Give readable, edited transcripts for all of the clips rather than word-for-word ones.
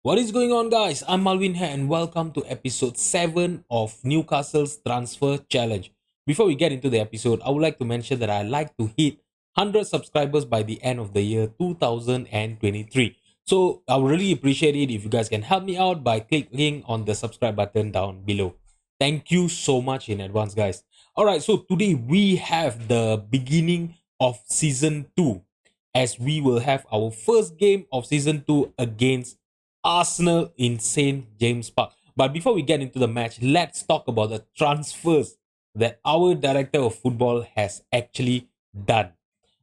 What is going on, guys? I'm Malvin here, and welcome to episode 7 of Newcastle's Transfer Challenge. Before we get into the episode, I would like to mention that I like to hit 100 subscribers by the end of the year 2023. So I would really appreciate it if you guys can help me out by clicking on the subscribe button down below. Thank you so much in advance, guys. Alright, so today we have the beginning of season 2 as we will have our first game of season 2 against Arsenal in St. James Park. But before we get into the match, let's talk about the transfers that our director of football has actually done.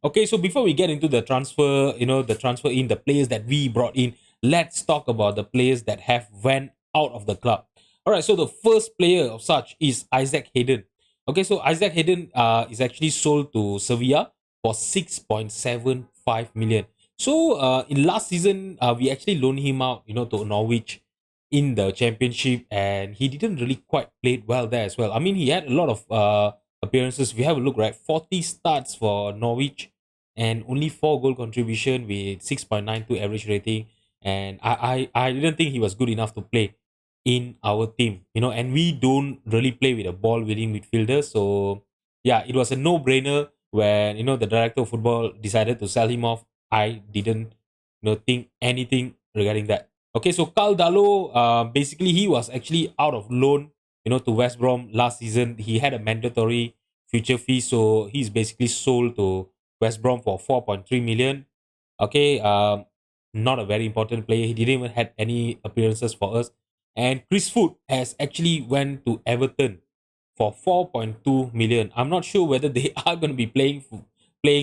Okay, so before we get into the transfer, the transfer in the players that we brought in, let's talk about the players that have went out of the club. All right, so the first player of such is Isaac Hayden. Okay, so Isaac Hayden is actually sold to Sevilla for 6.75 million. So in last season, we actually loaned him out, to Norwich in the championship, and he didn't really quite play well there as well. I mean, he had a lot of appearances. If you have a look, right, 40 starts for Norwich, and only 4 goal contribution with 6.92 average rating. And I didn't think he was good enough to play in our team, and we don't really play with a ball winning midfielder. So yeah, it was a no brainer when the director of football decided to sell him off. I didn't think anything regarding that. Okay, so Carl Dallo, basically he was actually out of loan, to West Brom last season. He had a mandatory future fee, so he's basically sold to West Brom for 4.3 million. Okay, not a very important player. He didn't even had any appearances for us. And Chris Foot has actually went to Everton for 4.2 million. I'm not sure whether they are going to be playing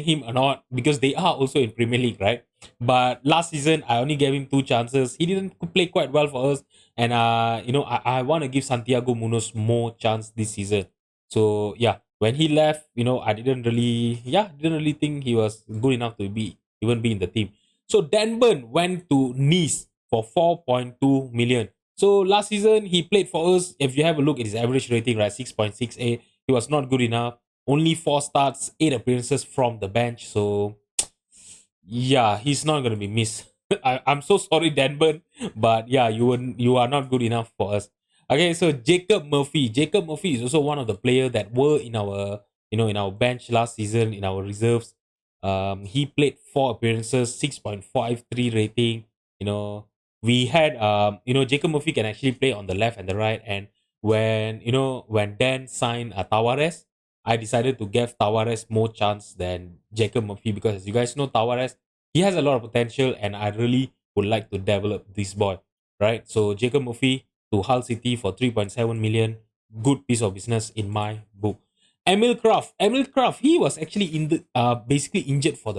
him or not, because they are also in Premier League, right? But last season I only gave him 2 chances. He didn't play quite well for us, and I want to give Santiago Munoz more chance this season. So yeah, when he left, I didn't really think he was good enough to be in the team. So Dan Burn went to Nice for 4.2 million. So last season he played for us. If you have a look at his average rating, right, 6.68, he was not good enough. Only 4 starts, 8 appearances from the bench. So yeah, he's not gonna be missed. I'm so sorry, Denburn, but yeah, you are not good enough for us. Okay, so Jacob Murphy. Jacob Murphy is also one of the players that were in our in our bench last season in our reserves. He played 4 appearances, 6.53 rating. We had Jacob Murphy can actually play on the left and the right. And when Dan signed Tavares, I decided to give Tavares more chance than Jacob Murphy, because as you guys know, Tavares, he has a lot of potential, and I really would like to develop this boy, right? So Jacob Murphy to Hull City for 3.7 million, good piece of business in my book. Emil Kraft, he was actually basically injured for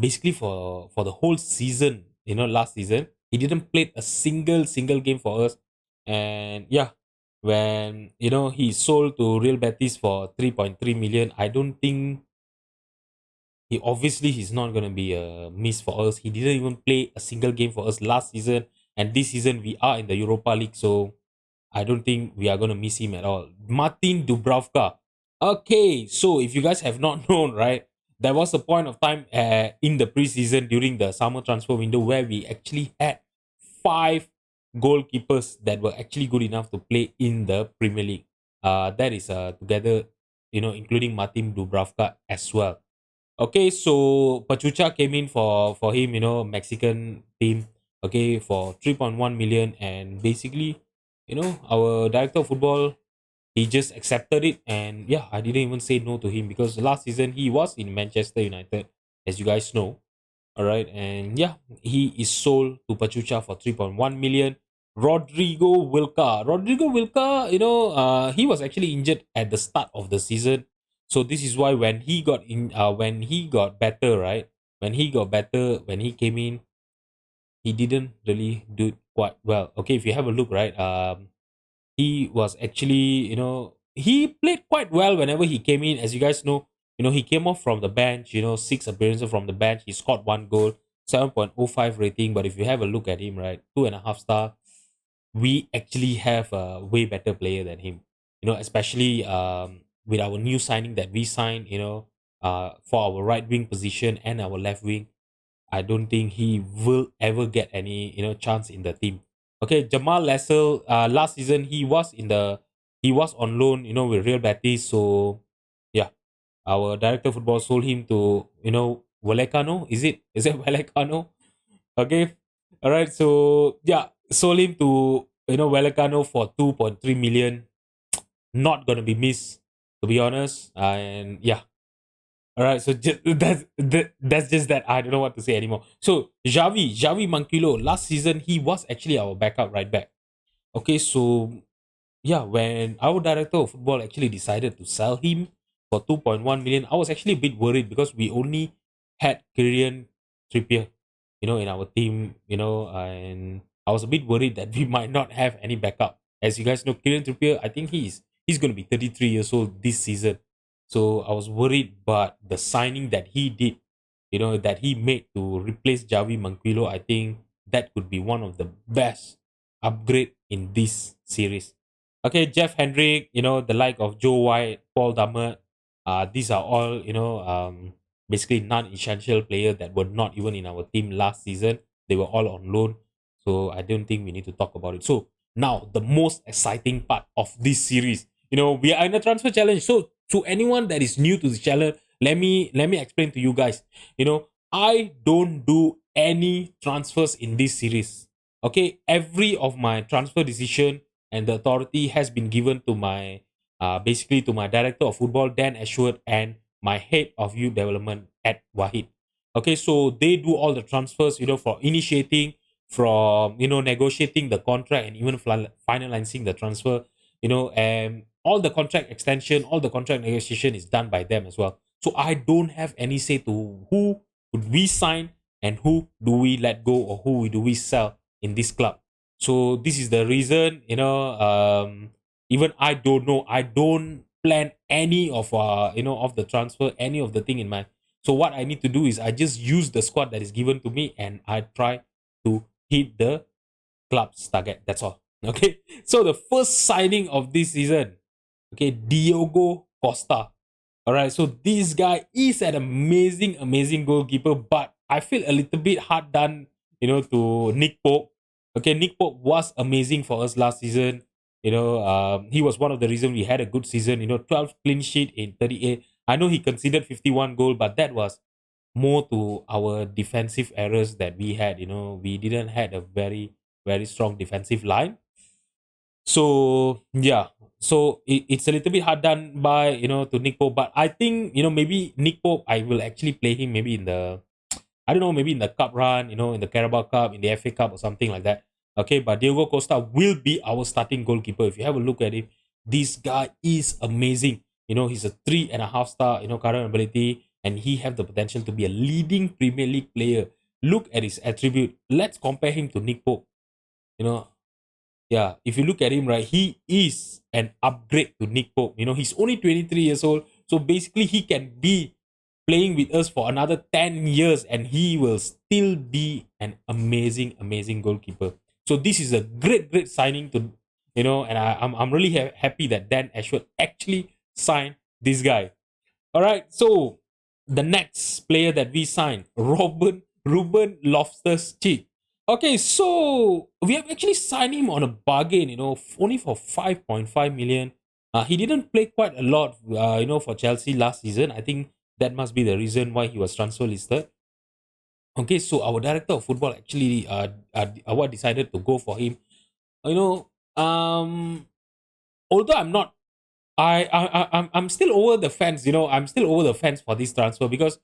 basically for the whole season. Last season he didn't play a single game for us, and yeah, when he sold to Real Betis for 3.3 million, I don't think he's not gonna be a miss for us. He didn't even play a single game for us last season, and this season we are in the Europa League, so I don't think we are gonna miss him at all. Martin Dubravka. Okay, so if you guys have not known, right, there was a point of time in the preseason during the summer transfer window where we actually had 5 goalkeepers that were actually good enough to play in the Premier League. That is together, including Martin Dubravka as well. Okay, so Pachuca came in for him, Mexican team. Okay, for 3.1 million, and basically, our director of football, he just accepted it, and yeah, I didn't even say no to him, because last season he was in Manchester United, as you guys know. All right, and yeah, he is sold to Pachuca for 3.1 million. Rodrigo Wilca, he was actually injured at the start of the season. So this is why when he got better, right? When he came in, he didn't really do quite well. Okay, if you have a look, right, he was actually, he played quite well whenever he came in. As you guys know, he came off from the bench, 6 appearances from the bench. He scored 1 goal, 7.05 rating. But if you have a look at him, right, 2.5 star, we actually have a way better player than him, especially with our new signing that we signed, for our right wing position and our left wing. I don't think he will ever get any chance in the team. Okay, Jamal Lassell, last season he was on loan, with Real Betis. So yeah, our director of football sold him to Vallecano. Is it Vallecano? Okay, all right. So yeah, sold him to Vallecano for 2.3 million. Not gonna be missed, to be honest. And yeah, all right, so that's just that. I don't know what to say anymore. So Javi Manquillo, last season he was actually our backup right back. Okay, so yeah, when our director of football actually decided to sell him for 2.1 million, I was actually a bit worried because we only had Kyrian Trippier, in our team, and I was a bit worried that we might not have any backup. As you guys know, Kyrian Trippier, I think he's going to be 33 years old this season. So I was worried, but the signing that he did, that he made to replace Javi Manquillo, I think that could be one of the best upgrade in this series. Okay, Jeff Hendrick, the like of Joe White, Paul Dummett, these are all, basically non-essential players that were not even in our team last season. They were all on loan. So I don't think we need to talk about it. So now the most exciting part of this series. We are in a transfer challenge. So to anyone that is new to the challenge, let me explain to you guys. I don't do any transfers in this series. Okay, every of my transfer decision and the authority has been given to my basically to my director of football Dan Ashworth and my head of youth development at Wahid. Okay, so they do all the transfers, for initiating, from negotiating the contract and even finalizing the transfer, and all the contract extension, all the contract negotiation is done by them as well. So I don't have any say to who would we sign and who do we let go or who do we sell in this club. So this is the reason, even I don't know. I don't plan any of of the transfer, any of the thing in mind. So what I need to do is I just use the squad that is given to me and I try to hit the club's target. That's all. Okay. So the first signing of this season, okay, Diogo Costa. All right, so this guy is an amazing, amazing goalkeeper, but I feel a little bit hard done, to Nick Pope. Okay, Nick Pope was amazing for us last season. He was one of the reasons we had a good season. 12 clean sheet in 38. I know he considered 51 goal, but that was more to our defensive errors that we had. We didn't had a very, very strong defensive line. So yeah, so it's a little bit hard done by to Nick Pope, but I think maybe Nick Pope I will actually play him maybe in the I don't know, maybe in the cup run, in the Carabao Cup, in the FA Cup or something like that. Okay, but Diogo Costa will be our starting goalkeeper. If you have a look at him, this guy is amazing. He's a 3.5 star, current ability, and he have the potential to be a leading Premier League player. Look at his attribute. Let's compare him to Nick Pope. You know, yeah, if you look at him, right, he is an upgrade to Nick Pope. He's only 23 years old. So basically, he can be playing with us for another 10 years and he will still be an amazing, amazing goalkeeper. So this is a great, great signing to, and I'm really happy that Dan Ashworth actually signed this guy. All right, so the next player that we signed, Ruben Loftus Cheek. Okay, so we have actually signed him on a bargain, only for 5.5 million. He didn't play quite a lot, for Chelsea last season. I think that must be the reason why he was transfer listed. Okay, so our director of football actually what decided to go for him. You know, although I'm still over the fence. I'm still over the fence for this transfer because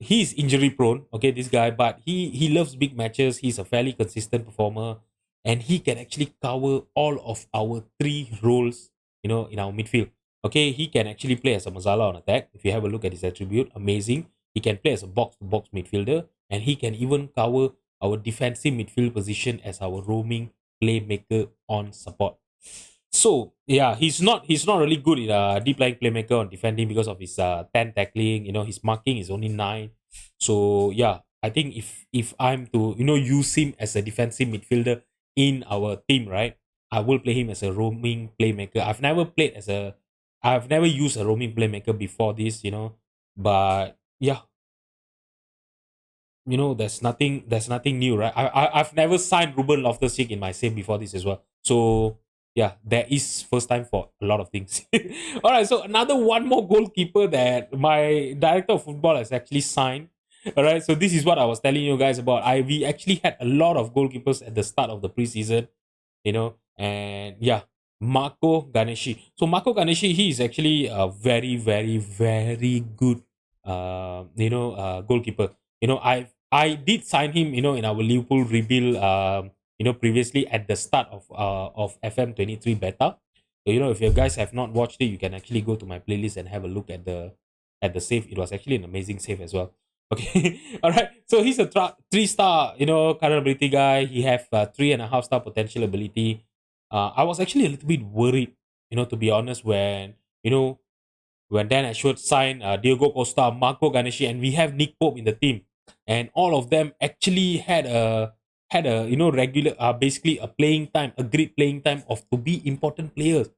he's injury prone. Okay, this guy, but he loves big matches. He's a fairly consistent performer, and he can actually cover all of our three roles. In our midfield. Okay, he can actually play as a Mazala on attack. If you have a look at his attribute, amazing. He can play as a box to box midfielder, and he can even cover our defensive midfield position as our roaming playmaker on support. So yeah, he's not really good in deep line playmaker on defending because of his 10 tackling. His marking is only 9. So yeah, I think if I'm to use him as a defensive midfielder in our team, right? I will play him as a roaming playmaker. I've never used a roaming playmaker before this, but yeah, there's nothing new, right? I've never signed Ruben Loftus-Cheek in my save before this as well. So yeah, there is first time for a lot of things. All right, so another one more goalkeeper that my director of football has actually signed. All right, so this is what I was telling you guys about. I We actually had a lot of goalkeepers at the start of the preseason, and yeah, Marco Ganeshi. So Marco Ganeshi, he is actually a very, very, very good, goalkeeper. I did sign him, in our Liverpool rebuild, previously at the start of FM23 beta. So if you guys have not watched it, you can actually go to my playlist and have a look at the save. It was actually an amazing save as well. Okay, all right. So he's a 3-star, current ability guy. He have 3.5-star potential ability. I was actually a little bit worried, to be honest, when Dan Ashworth signed Diego Costa, Marco Ganeshi, and we have Nick Pope in the team, and all of them actually had a regular, basically a playing time, agreed playing time of to be important players.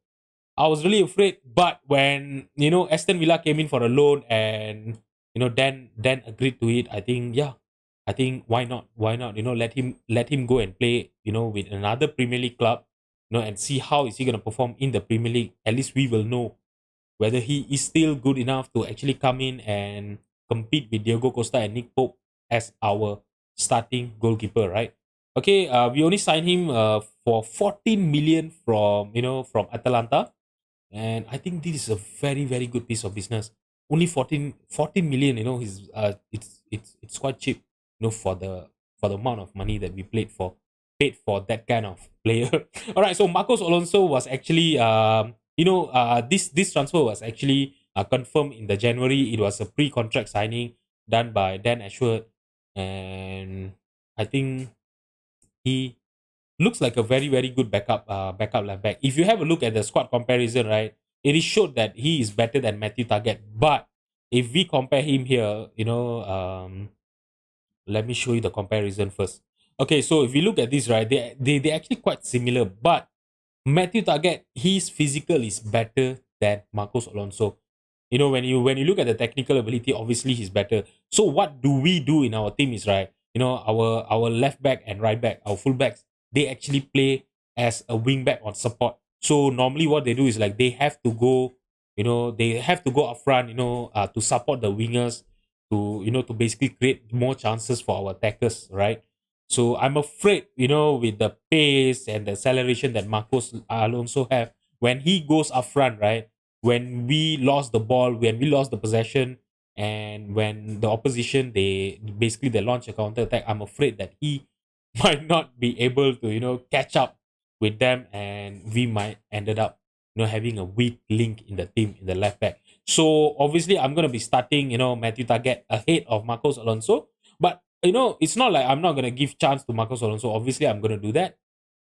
I was really afraid, but when Aston Villa came in for a loan, and Dan agreed to it, I think why not? Why not? Let him go and play with another Premier League club, and see how is he gonna perform in the Premier League. At least we will know whether he is still good enough to actually come in and compete with Diego Costa and Nick Pope as our starting goalkeeper, right? Okay, we only signed him for 14 million from Atalanta, and I think this is a very, very good piece of business. Only 14 million, it's quite cheap, for the amount of money that we paid for that kind of player. All right, so Marcos Alonso was actually, this transfer was actually confirmed in the January. It was a pre-contract signing done by Dan Ashworth, and I think he looks like a very, very good backup left back. If you have a look at the squad comparison, right, it is showed that he is better than Matthew Target. But if we compare him here, let me show you the comparison first. Okay, so if you look at this, right, they actually quite similar, but Matthew Target, his physical is better than Marcos Alonso. When you look at the technical ability, obviously he's better. So what do we do in our team is, right, our left back and right back, our full backs, they actually play as a wing back on support. So normally what they do is like they have to go up front, to support the wingers, to basically create more chances for our attackers, right? So I'm afraid, with the pace and the acceleration that Marcos Alonso have, when he goes up front, right? When we lost the ball, when we lost the possession, and when the opposition they launch a counter attack, I'm afraid that he might not be able to catch up with them, and we might ended up having a weak link in the team in the left back. So obviously I'm gonna be starting Matthew Target ahead of Marcos Alonso, but it's not like I'm not gonna give chance to Marcos Alonso. Obviously I'm gonna do that,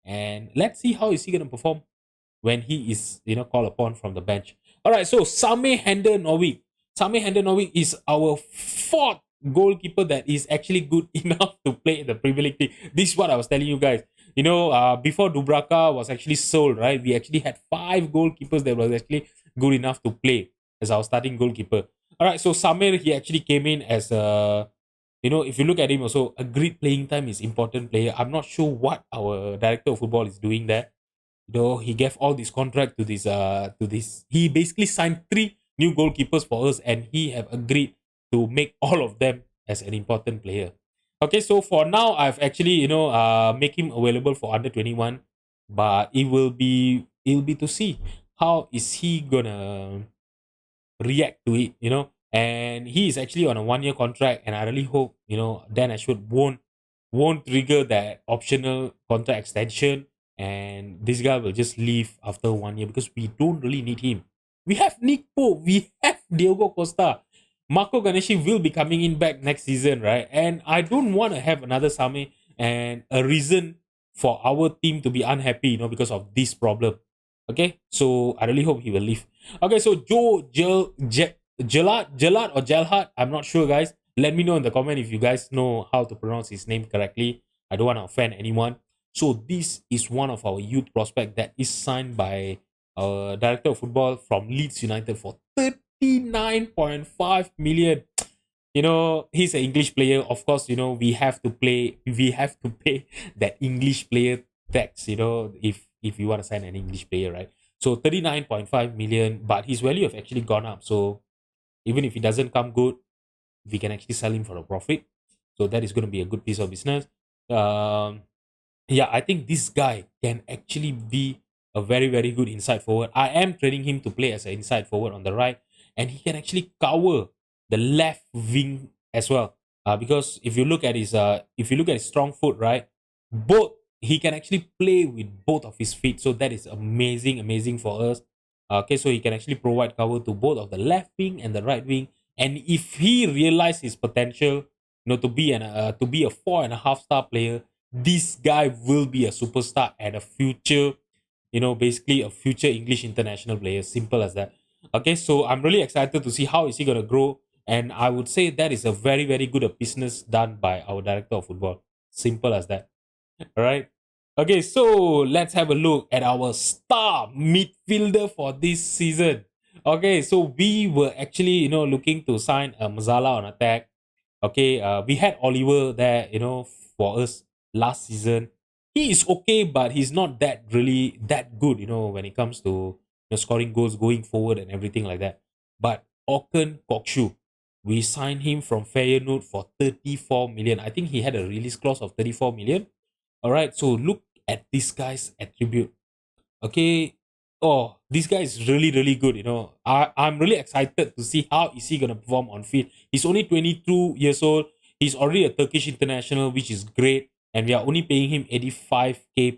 and let's see how is he gonna perform when he is called upon from the bench. All right, so Same Hender Norwich. Same Hender Norwich is our fourth goalkeeper that is actually good enough to play in the Premier League team. This is what I was telling you guys. Before Dubraka was actually sold, right? We actually had 5 goalkeepers that was actually good enough to play as our starting goalkeeper. All right, so Samir, he actually came in as if you look at him also, agreed playing time is important player. I'm not sure what our director of football is doing there. He gave all this contract to this. He basically signed 3 new goalkeepers for us, and he have agreed to make all of them as an important player. Okay, so for now, I've actually make him available for under 21, but it will be to see how is he gonna react to it, and he is actually on a 1-year contract, and I really hope Dan Ashwood won't trigger that optional contract extension, and this guy will just leave after 1 year because we don't really need him. We have Nick Pope, we have Diego Costa. Marco Ganeshi will be coming in back next season, right? And I don't want to have another Same and a reason for our team to be unhappy, because of this problem. Okay, so I really hope he will leave. Okay, so Jalad or Jalhad, I'm not sure, guys. Let me know in the comment if you guys know how to pronounce his name correctly. I don't want to offend anyone. So this is one of our youth prospect that is signed by our director of football from Leeds United for 39.5 million. he's an English player. Of course, we have to pay that English player tax, if you want to sign an English player, right? So 39.5 million, but his value have actually gone up. So even if he doesn't come good, we can actually sell him for a profit. So that is going to be a good piece of business. Um, yeah, I think this guy can actually be a very, very good inside forward. I am training him to play as an inside forward on the right, and he can actually cover the left wing as well. Because if you look at his strong foot, right, both he can actually play with both of his feet. So that is amazing, amazing for us. Okay, so he can actually provide cover to both of the left wing and the right wing. And if he realizes his potential, to be a 4.5 star player, this guy will be a superstar and a future, basically a future English international player. Simple as that. Okay, so I'm really excited to see how is he gonna grow, and I would say that is a very, very good business done by our director of football. Simple as that. All right. Okay, so let's have a look at our star midfielder for this season. Okay, so we were actually, looking to sign a Mazala on attack. Okay, we had Oliver there, for us last season. He is okay, but he's not that really that good, when it comes to scoring goals, going forward, and everything like that. But Oken Kokshu, we signed him from Feyenoord for 34 million. I think he had a release clause of 34 million. All right, so look at this guy's attribute. Okay, oh, this guy is really, really good. I'm really excited to see how is he gonna perform on field. He's only 22 years old. He's already a Turkish international, which is great, and we are only paying him 85K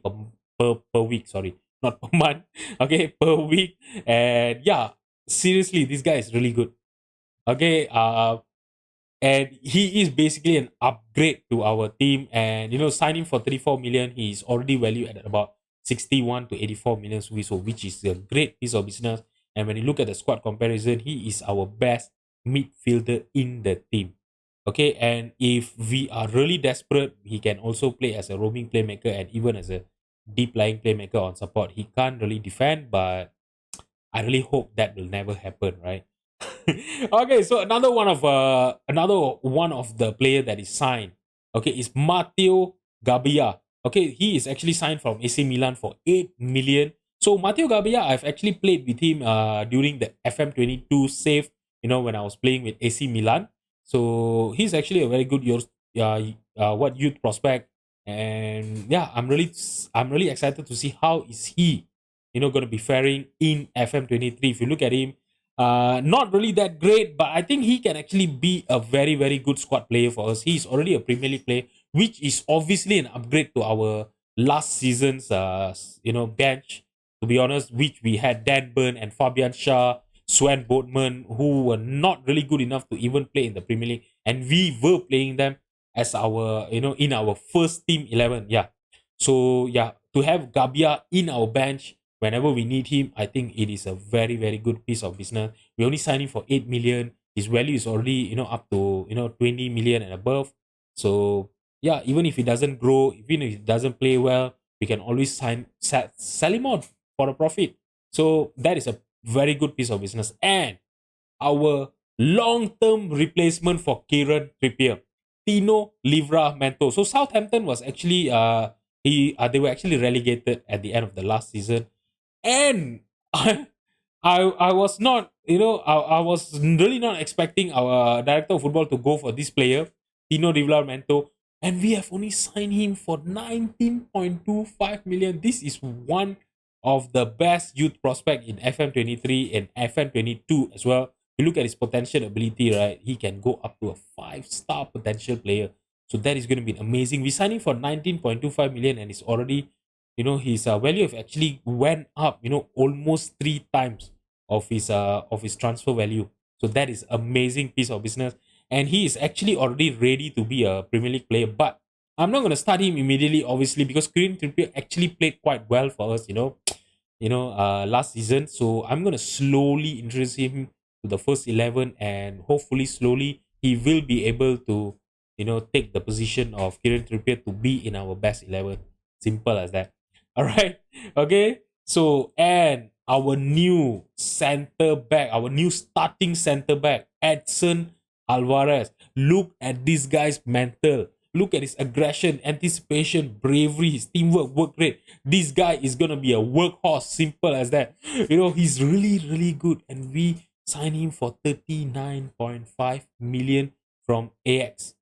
per week. Sorry, not per month. Okay, per week. And yeah, seriously, this guy is really good. Okay, and he is basically an upgrade to our team. And signing for 34 million, he's already valued at about 61 to 84 million, so which is a great piece of business. And when you look at the squad comparison, he is our best midfielder in the team. Okay, and if we are really desperate, he can also play as a roaming playmaker and even as a deep lying playmaker on support. He can't really defend, but I really hope that will never happen, right? Okay, so another one of the player that is signed, okay, is Matteo Gabbia. Okay, he is actually signed from AC Milan for 8 million. So Matteo Gabbia, I've actually played with him during the FM22 save, when I was playing with AC Milan. So he's actually a very good youth prospect. And yeah, I'm really excited to see how is he, going to be faring in FM23. If you look at him, not really that great, but I think he can actually be a very, very good squad player for us. He's already a Premier League player, which is obviously an upgrade to our last season's, bench. To be honest, which we had Dan Burn and Fabian Shah, Sven Botman, who were not really good enough to even play in the Premier League, and we were playing them as our, in our first team 11. Yeah. So yeah, to have Gabia in our bench whenever we need him, I think it is a very, very good piece of business. We only signed him for 8 million. His value is already, up to, 20 million and above. So yeah, even if he doesn't grow, even if he doesn't play well, we can always sell him on for a profit. So that is a very good piece of business. And our long-term replacement for Kieran Trippier, Tino Livramento. So Southampton was actually they were actually relegated at the end of the last season, and I was not, I was really not expecting our director of football to go for this player, Tino Livramento, and we have only signed him for 19.25 million. This is one of the best youth prospect in FM23 and FM22 as well. You look at his potential ability, right? He can go up to a 5-star potential player. So that is going to be amazing. We signed him for 19.25 million, and it's already, his value have actually went up, almost 3 times of his transfer value. So that is amazing piece of business. And he is actually already ready to be a Premier League player. But I'm not going to start him immediately, obviously, because Kieran Trippier actually played quite well for us, last season. So I'm gonna slowly introduce him to the first 11, and hopefully slowly he will be able to, take the position of Kieran Trippier to be in our best 11. Simple as that. All right. Okay. So, and our new center back, our new starting center back, Edson Alvarez. Look at this guy's mental. Look at his aggression, anticipation, bravery, his teamwork, work rate. This guy is gonna be a workhorse. Simple as that. He's really, really good, and we sign him for 39.5 million from AX.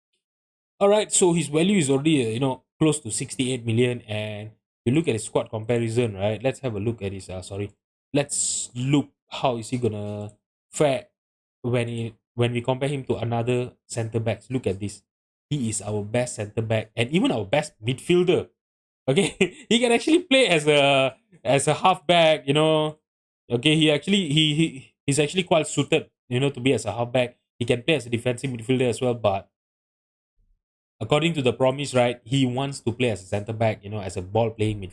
All right, so his value is already close to 68 million, and you look at his squad comparison, right? Let's have a look at his. Let's look how is he gonna fare when we compare him to another centre backs. Look at this. He is our best centre back and even our best midfielder. Okay, he can actually play as a halfback. Okay, he's actually quite suited. To be as a halfback. He can play as a defensive midfielder as well, but according to the promise, right, he wants to play as a centre back, as a ball playing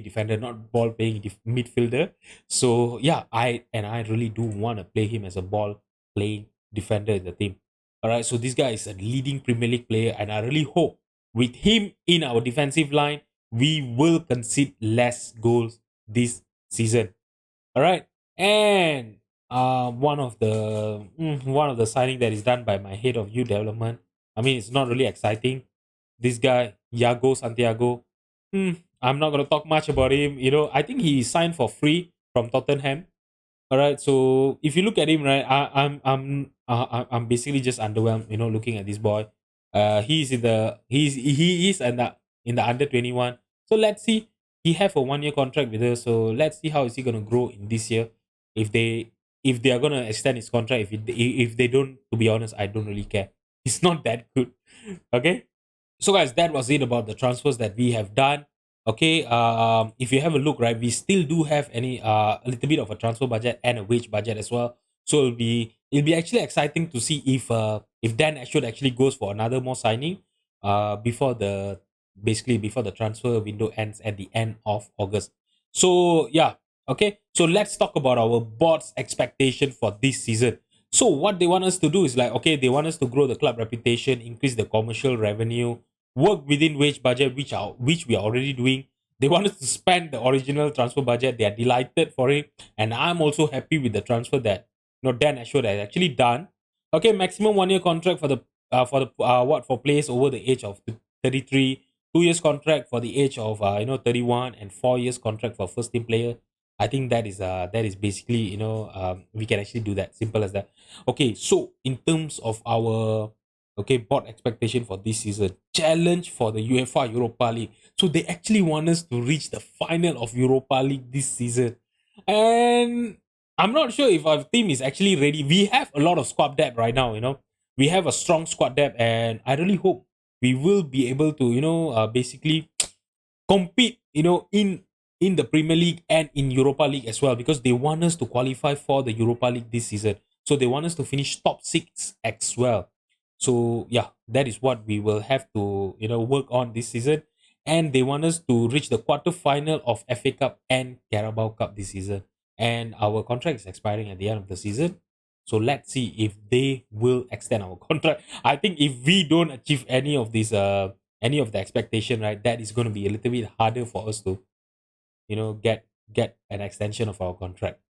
defender, not ball playing midfielder. So yeah, I really do want to play him as a ball playing defender in the team. All right, so this guy is a leading Premier League player, and I really hope with him in our defensive line, we will concede less goals this season. All right, and one of the signing that is done by my head of youth development. I mean, it's not really exciting. This guy Yago Santiago. I'm not gonna talk much about him. I think he signed for free from Tottenham. All right. So if you look at him, right, I'm basically just underwhelmed. Looking at this boy, he is in the under 21. So let's see. He have a 1 year contract with us. So let's see how is he gonna grow in this year. If they are gonna extend his contract, if they don't, to be honest, I don't really care. He's not that good. Okay. So guys, that was it about the transfers that we have done. Okay, if you have a look, right, we still do have a little bit of a transfer budget and a wage budget as well. So it'll be actually exciting to see if Dan Ashwood actually goes for another more signing before the transfer window ends at the end of August. So yeah, okay. So let's talk about our board's expectation for this season. So what they want us to do is like, okay, they want us to grow the club reputation, increase the commercial revenue, work within wage budget, which we are already doing. They want us to spend the original transfer budget. They are delighted for it, and I'm also happy with the transfer that Dan Ashwood has actually done. Okay, maximum 1 year contract for players over the age of 33, 2 years contract for the age of 31, and 4 years contract for first team player. I think that is basically we can actually do that. Simple as that. Okay, so in terms of our board expectation for this season, challenge for the UEFA Europa League. So they actually want us to reach the final of Europa League this season, and I'm not sure if our team is actually ready. We have a lot of squad depth right now. We have a strong squad depth, and I really hope we will be able to basically compete in the Premier League and in Europa League as well, because they want us to qualify for the Europa League this season. So they want us to finish top 6 as well. So yeah, that is what we will have to work on this season, and they want us to reach the quarter final of FA Cup and Carabao Cup this season. And our contract is expiring at the end of the season. So let's see if they will extend our contract. I think if we don't achieve any of the expectation, right, that is going to be a little bit harder for us to get an extension of our contract.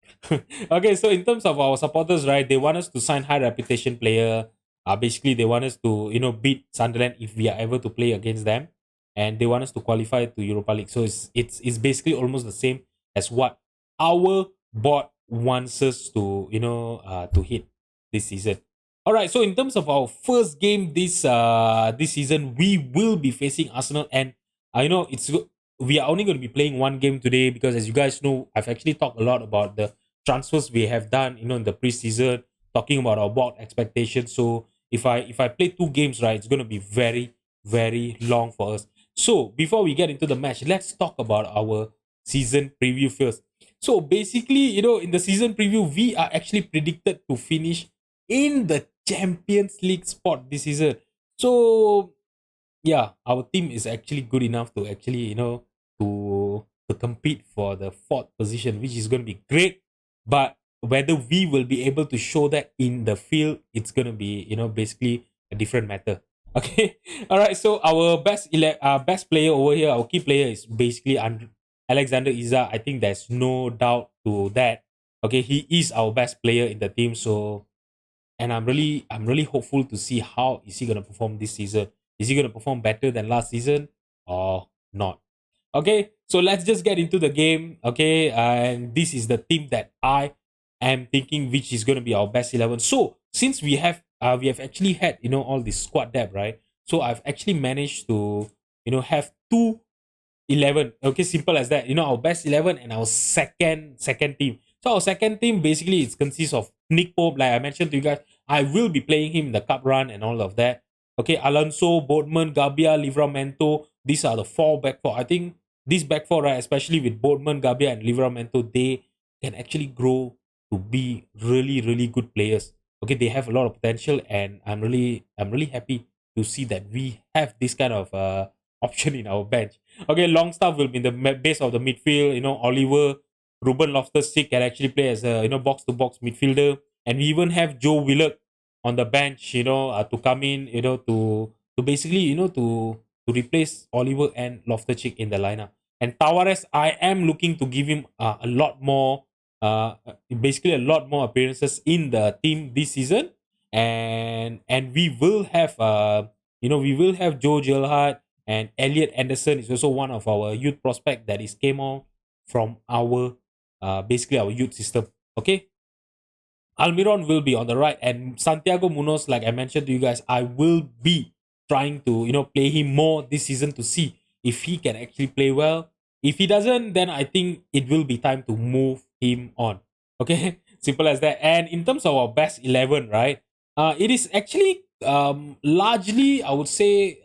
Okay, so in terms of our supporters, right, they want us to sign high reputation player. Basically they want us to beat Sunderland if we are able to play against them, and they want us to qualify to Europa League. So it's basically almost the same as what our board wants us to hit this season. All right, so in terms of our first game this season, we will be facing Arsenal, and I know we are only going to be playing one game today because, as you guys know, I've actually talked a lot about the transfers we have done, in the preseason, talking about our board expectations. So if I play two games, right, it's going to be very, very long for us. So before we get into the match, let's talk about our season preview first. So basically, in the season preview, we are actually predicted to finish in the Champions League spot this season. So yeah, our team is actually good enough to actually to compete for the fourth position, which is going to be great. But whether we will be able to show that in the field, it's going to be basically a different matter. Okay, all right. So our best player over here, our key player is basically Alexander Isak. I think there's no doubt to that. Okay, he is our best player in the team. So and I'm really hopeful to see how is he gonna perform this season. Is he gonna perform better than last season or not? Okay, so let's just get into the game. Okay, and this is the team that I am thinking which is gonna be our best 11. So since we have actually had all this squad depth, right? So I've actually managed to have two 11. Okay, simple as that. Our best 11 and our second team. So our second team basically it consists of Nick Pope, like I mentioned to you guys. I will be playing him in the cup run and all of that. Okay, Alonso, Boardman, Gabia, Livramento. These are the four back four. I think this back four, right, especially with Boardman, Gabia, and Livramento, they can actually grow to be really, really good players. Okay, they have a lot of potential, and I'm really happy to see that we have this kind of option in our bench. Okay, Longstaff will be in the base of the midfield. Oliver, Ruben Loftus-Cheek can actually play as a box-to-box midfielder, and we even have Joe Willock on the bench. To come in. To basically to replace Oliver and Loftus-Cheek in the lineup. And Tavares, I am looking to give him a lot more, basically a lot more appearances in the team this season, and we will have Joe Gilhart, and Elliot Anderson is also one of our youth prospect that is came on from our basically our youth system. Okay, Almiron will be on the right, and Santiago Munoz, like I mentioned to you guys, I will be trying to play him more this season to see if he can actually play well. If he doesn't, then I think it will be time to move him on. Okay, simple as that. And in terms of our best 11, right? It is actually largely, I would say,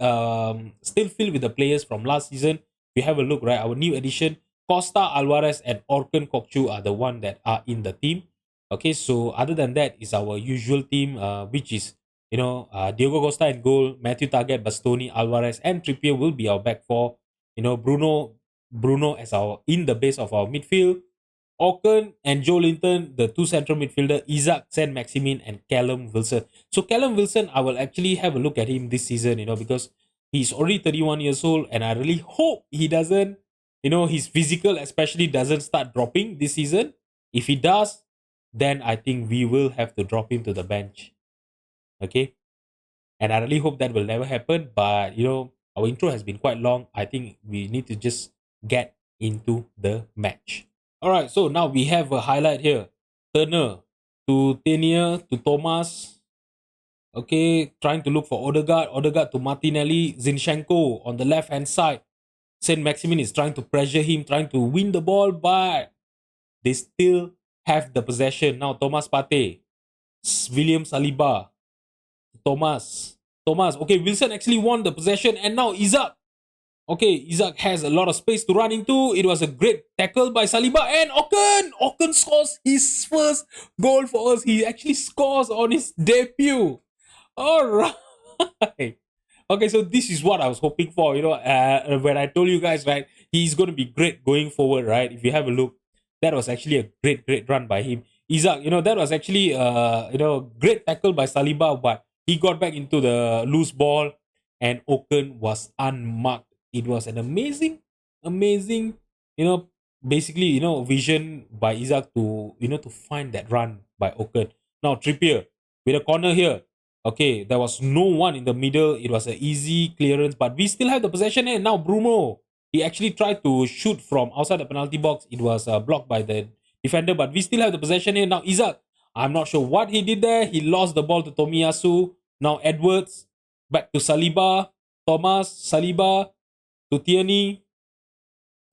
still filled with the players from last season. If you have a look, right, our new addition, Costa Alvarez and Orkun Kokchu are the one that are in the team. Okay, so other than that is our usual team, which is Diogo Costa in goal, Matthew Target, Bastoni, Alvarez, and Trippier will be our back four. Bruno as our in the base of our midfield. Orkan and Joe Linton, the two central midfielder, Isaac, Saint Maximin, and Callum Wilson. So Callum Wilson, I will actually have a look at him this season, because he's already 31 years old, and I really hope he doesn't, his physical especially doesn't start dropping this season. If he does, then I think we will have to drop him to the bench. Okay. And I really hope that will never happen. But our intro has been quite long. I think we need to just get into the match. Alright, so now we have a highlight here. Turner to Tenier to Thomas. Okay, trying to look for Odegaard. Odegaard to Martinelli. Zinchenko on the left hand side. Saint Maximin is trying to pressure him, trying to win the ball, but they still have the possession. Now Thomas Partey, William Saliba, Thomas. Okay, Wilson actually won the possession, and now Isaac. Okay, Isaac has a lot of space to run into. It was a great tackle by Saliba, and Okan scores his first goal for us. He actually scores on his debut. All right. Okay, so this is what I was hoping for. When I told you guys, right, he's going to be great going forward, right? If you have a look, that was actually a great run by him. Isaac, that was actually great tackle by Saliba, but he got back into the loose ball, and Okan was unmarked. It was an amazing, basically, vision by Isaac to find that run by Okan. Now Trippier with a corner here. Okay, there was no one in the middle. It was an easy clearance, but we still have the possession. And now Bruno, he actually tried to shoot from outside the penalty box. It was blocked by the defender, but we still have the possession here. Now Isaac, I'm not sure what he did there. He lost the ball to Tomiyasu. Now Edwards, back to Saliba. Thomas, Saliba, to Tierney,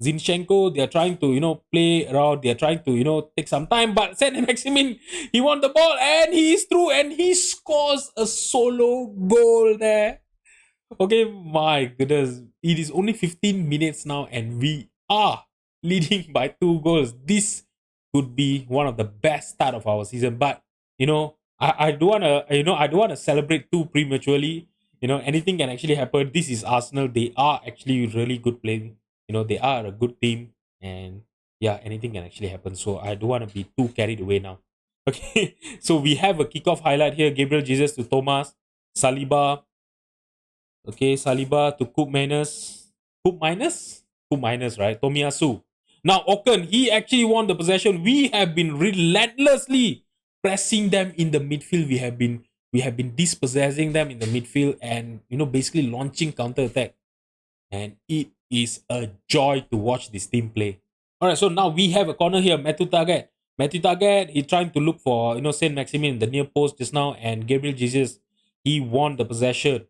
Zinchenko. They are trying to, play around. They are trying to, take some time. But Saint Maximin, he won the ball and he is through and he scores a solo goal there. Okay, my goodness. It is only 15 minutes now and we are leading by 2 goals. This could be one of the best start of our season. But, I don't want to celebrate too prematurely. Anything can actually happen. This is Arsenal. They are actually really good playing. They are a good team. And yeah, anything can actually happen. So I don't want to be too carried away now. Okay, so we have a kickoff highlight here. Gabriel Jesus to Thomas. Saliba. Okay, Saliba to Coop Minus. Coop Minus, right? Tomiyasu. Now Okan, he actually won the possession. We have been relentlessly pressing them in the midfield. We have been dispossessing them in the midfield and basically launching counter attack. And it is a joy to watch this team play. All right, so now we have a corner here. Matthew Target. Matthew Target, he's trying to look for Saint Maximin in the near post just now, and Gabriel Jesus, he won the possession.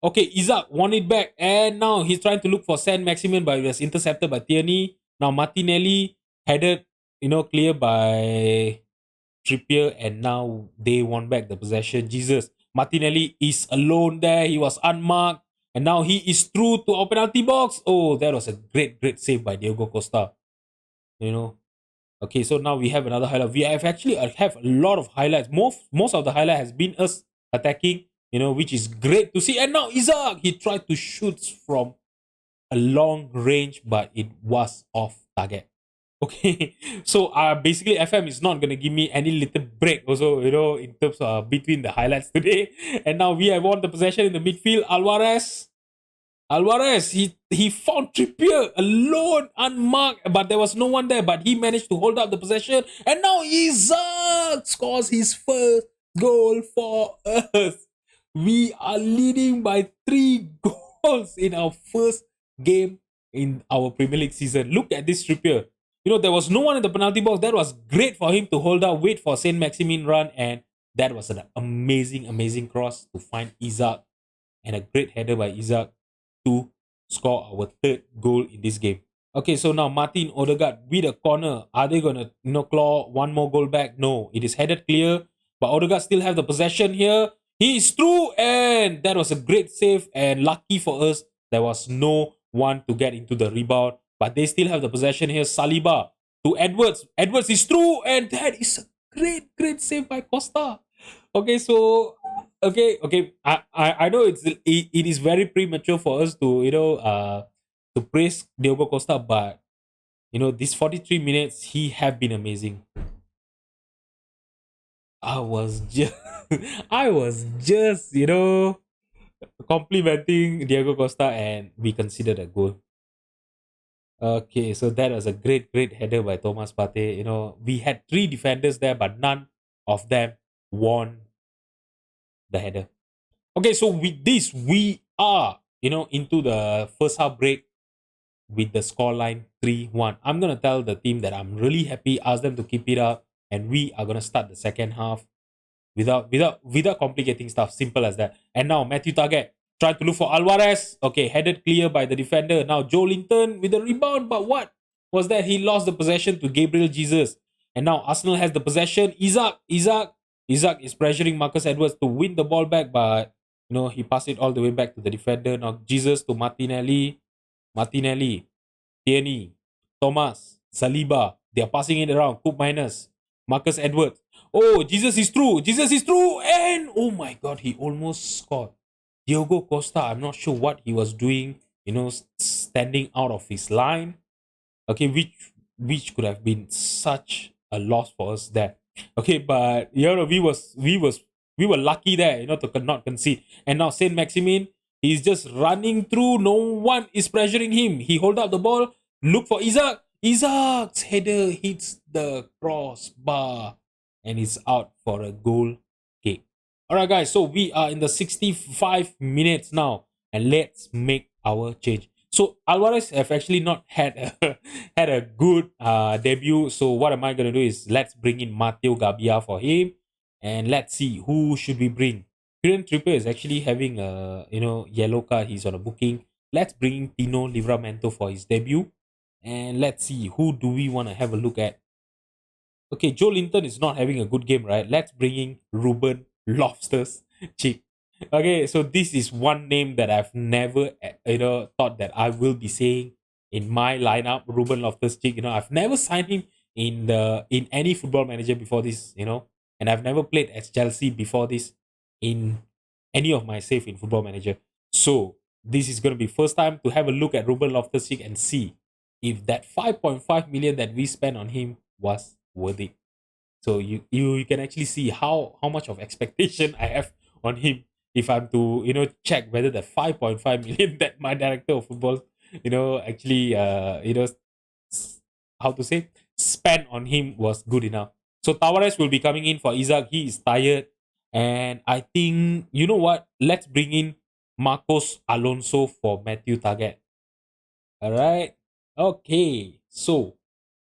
Okay, Isaac won it back, and now he's trying to look for Saint Maximin, but it was intercepted by Tierney. Now Martinelli headed, clear by Trippier, and now they won back the possession. Jesus, Martinelli is alone there. He was unmarked, and now he is through to our penalty box. Oh, that was a great save by Diego Costa. You know. Okay, so now we have another highlight. We have actually have a lot of highlights. Most of the highlight has been us attacking, which is great to see. And now Isaac, he tried to shoot from a long range, but it was off target. Okay, so basically FM is not gonna give me any little break also, in terms of between the highlights today. And now we have won the possession in the midfield. Alvarez, he found Trippier alone, unmarked, but there was no one there. But he managed to hold up the possession, and now Isaac scores his first goal for us. We are leading by 3 goals in our first game in our Premier League season. Look at this Trippier. There was no one in the penalty box. That was great for him to hold up, wait for Saint Maximin run, and that was an amazing cross to find Isaac, and a great header by Isaac to score our third goal in this game. Okay, so now Martin Odegaard with a corner. Are they gonna claw one more goal back? No, it is headed clear, but Odegaard still have the possession here. He is through, and that was a great save. And lucky for us, there was no one to get into the rebound, but they still have the possession here. Saliba to Edwards. Edwards is through, and that is a great save by Costa. Okay, so okay. I know it is very premature for us to to praise Diogo Costa, but these 43 minutes he have been amazing. I was just I was just complimenting Diego Costa, and we considered a goal. Okay, so that was a great header by Thomas Partey. We had 3 defenders there, but none of them won the header. Okay, so with this, we are, into the first half break with the scoreline 3-1. I'm going to tell the team that I'm really happy, ask them to keep it up, and we are going to start the second half without complicating stuff. Simple as that. And now Matthew Target trying to look for Alvarez. Okay, headed clear by the defender. Now Joe Linton with the rebound, but what was that? He lost the possession to Gabriel Jesus. And now Arsenal has the possession. Isaac is pressuring Marcus Edwards to win the ball back, but he passed it all the way back to the defender. Now Jesus to Martinelli, Tierney, Thomas, Saliba. They are passing it around. Coop minus. Marcus Edwards. Oh, Jesus is through, and oh my God, he almost scored. Diogo Costa, I'm not sure what he was doing, standing out of his line. Okay, which could have been such a loss for us there. Okay, but we were lucky there, to not concede. And now Saint Maximin, he's just running through. No one is pressuring him. He hold up the ball, look for Isaac. Isaac's header hits the crossbar, and it's out for a goal kick. Alright, guys, so we are in the 65 minutes now, and let's make our change. So Alvarez have actually not had a good debut. So what am I gonna do is let's bring in Mateo Gabia for him, and let's see who should we bring. Kieran Trippier is actually having a yellow card. He's on a booking. Let's bring in Tino Livramento for his debut, and let's see who do we want to have a look at. Okay, Joe Linton is not having a good game, right? Let's bring in Ruben Loftus-Cheek. Okay, so this is one name that I've never thought that I will be saying in my lineup. Ruben Loftus-Cheek. I've never signed him in any football manager before this. And I've never played as Chelsea before this in any of my save in football manager. So this is going to be first time to have a look at Ruben Loftus-Cheek and see if that 5.5 million that we spent on him was worth it. So you can actually see how much of expectation I have on him if I'm to check whether the 5.5 million that my director of football actually how to say spend on him was good enough. So Tavares will be coming in for Isaac. He is tired. And I think, you know what? Let's bring in Marcos Alonso for Matthew Target. All right. Okay. So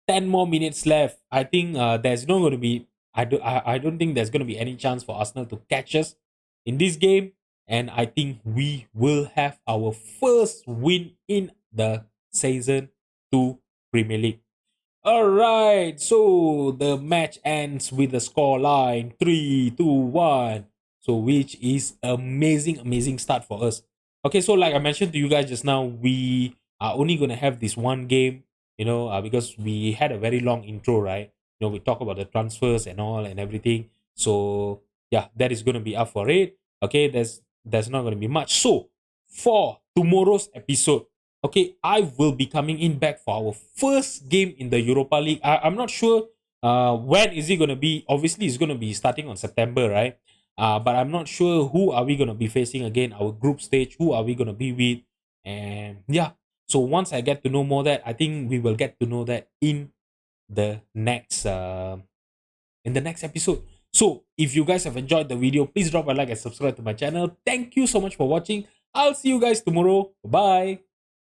10 more minutes left. I think there's not going to be, I don't think there's going to be any chance for Arsenal to catch us in this game. And I think we will have our first win in the season 2 Premier League. All right, so the match ends with the score line 3-2-1. So, which is amazing start for us. Okay, so like I mentioned to you guys just now, we are only gonna have this one game, because we had a very long intro, right? We talk about the transfers and all and everything. So yeah, that is gonna be up for it. Okay, there's not gonna be much. So for tomorrow's episode, okay, I will be coming in back for our first game in the Europa League. I'm not sure when is it going to be. Obviously, it's going to be starting on September, right? But I'm not sure who are we going to be facing again, our group stage, who are we going to be with. And yeah, so once I get to know more that, I think we will get to know that the next in the next episode. So if you guys have enjoyed the video, please drop a like and subscribe to my channel. Thank you so much for watching. I'll see you guys tomorrow. Bye.